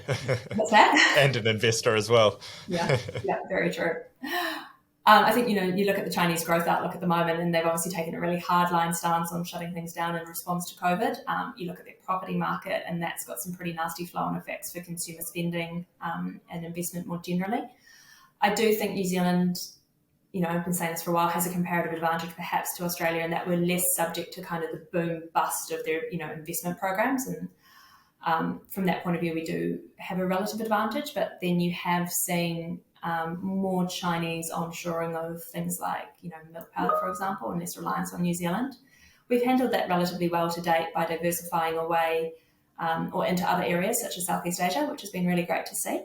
What's that? And an investor as well. Yeah, very true. I think, you look at the Chinese growth outlook at the moment, and they've obviously taken a really hardline stance on shutting things down in response to COVID. You look at their property market, and that's got some pretty nasty flow-on effects for consumer spending and investment more generally. I do think New Zealand I've been saying this for a while, has a comparative advantage perhaps to Australia in that we're less subject to kind of the boom bust of their, investment programs. And from that point of view, we do have a relative advantage, but then you have seen more Chinese onshoring of things like, milk powder, for example, and less reliance on New Zealand. We've handled that relatively well to date by diversifying away or into other areas such as Southeast Asia, which has been really great to see.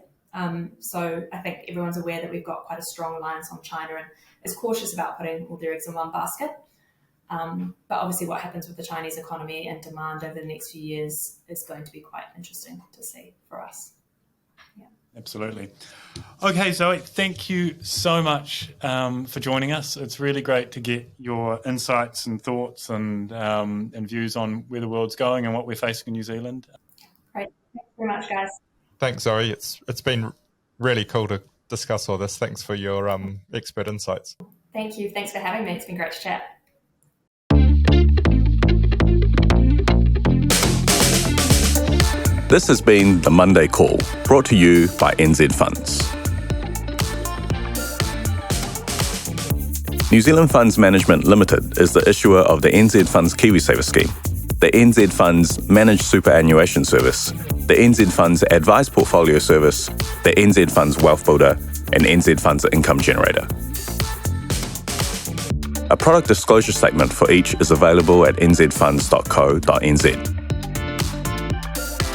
So I think everyone's aware that we've got quite a strong reliance on China and is cautious about putting all their eggs in one basket. But obviously what happens with the Chinese economy and demand over the next few years is going to be quite interesting to see for us. Yeah. Absolutely. Okay, Zoe, thank you so much for joining us. It's really great to get your insights and thoughts and views on where the world's going and what we're facing in New Zealand. Great. Thanks very much, guys. Thanks, Zoe. It's been really cool to discuss all this. Thanks for your expert insights. Thank you. Thanks for having me. It's been great to chat. This has been the Monday Call, brought to you by NZ Funds. New Zealand Funds Management Limited is the issuer of the NZ Funds KiwiSaver scheme, the NZ Funds Managed Superannuation Service, the NZ Funds Advised Portfolio Service, the NZ Funds Wealth Builder, and NZ Funds Income Generator. A product disclosure statement for each is available at nzfunds.co.nz.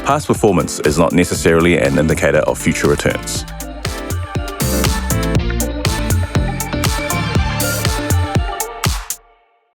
Past performance is not necessarily an indicator of future returns.